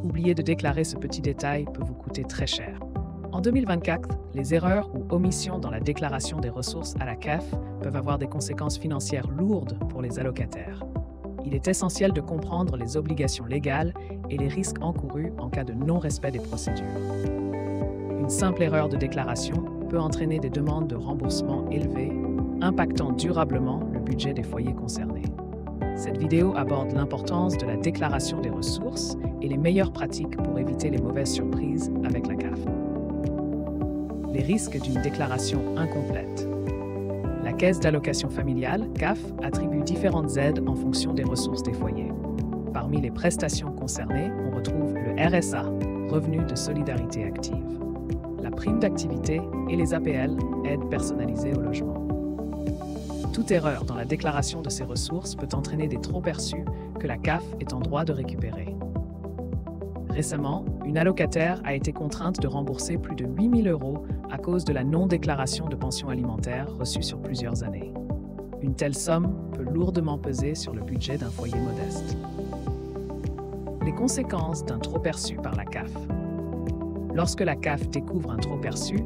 oublier de déclarer ce petit détail peut vous coûter très cher. En 2024, les erreurs ou omissions dans la déclaration des ressources à la CAF peuvent avoir des conséquences financières lourdes pour les allocataires. Il est essentiel de comprendre les obligations légales et les risques encourus en cas de non-respect des procédures. Une simple erreur de déclaration peut entraîner des demandes de remboursement élevées, impactant durablement le budget des foyers concernés. Cette vidéo aborde l'importance de la déclaration des ressources et les meilleures pratiques pour éviter les mauvaises surprises avec la CAF. Les risques d'une déclaration incomplète. La Caisse d'allocation familiale, CAF, attribue différentes aides en fonction des ressources des foyers. Parmi les prestations concernées, on retrouve le RSA, Revenu de solidarité active, la prime d'activité et les APL, aides personnalisées au logement. Toute erreur dans la déclaration de ces ressources peut entraîner des trop-perçus que la CAF est en droit de récupérer. Récemment, une allocataire a été contrainte de rembourser plus de 8 000 € à cause de la non-déclaration de pension alimentaire reçue sur plusieurs années. Une telle somme peut lourdement peser sur le budget d'un foyer modeste. Les conséquences d'un trop-perçu par la CAF. Lorsque la CAF découvre un trop-perçu,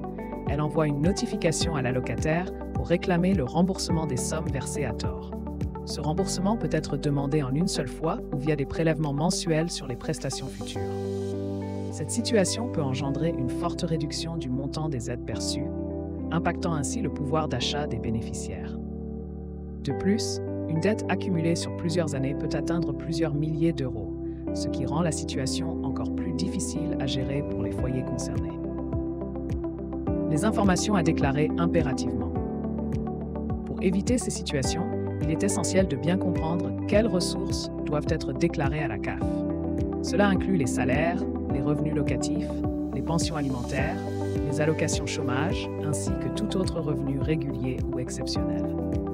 elle envoie une notification à l'allocataire pour réclamer le remboursement des sommes versées à tort. Ce remboursement peut être demandé en une seule fois ou via des prélèvements mensuels sur les prestations futures. Cette situation peut engendrer une forte réduction du montant des aides perçues, impactant ainsi le pouvoir d'achat des bénéficiaires. De plus, une dette accumulée sur plusieurs années peut atteindre plusieurs milliers d'euros, ce qui rend la situation encore plus difficile à gérer pour les foyers concernés. Les informations à déclarer impérativement. Pour éviter ces situations, il est essentiel de bien comprendre quelles ressources doivent être déclarées à la CAF. Cela inclut les salaires, les revenus locatifs, les pensions alimentaires, les allocations chômage, ainsi que tout autre revenu régulier ou exceptionnel.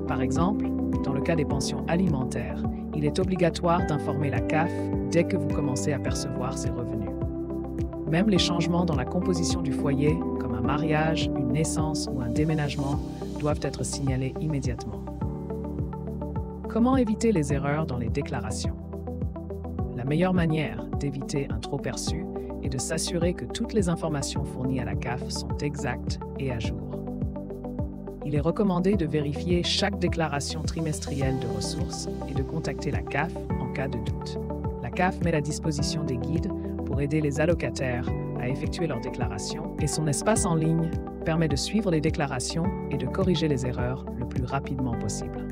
Par exemple, dans le cas des pensions alimentaires, il est obligatoire d'informer la CAF dès que vous commencez à percevoir ces revenus. Même les changements dans la composition du foyer, comme un mariage, une naissance ou un déménagement, doivent être signalés immédiatement. Comment éviter les erreurs dans les déclarations? La meilleure manière d'éviter un trop-perçu est de s'assurer que toutes les informations fournies à la CAF sont exactes et à jour. Il est recommandé de vérifier chaque déclaration trimestrielle de ressources et de contacter la CAF en cas de doute. La CAF met à disposition des guides pour aider les allocataires à effectuer leurs déclarations et son espace en ligne permet de suivre les déclarations et de corriger les erreurs le plus rapidement possible.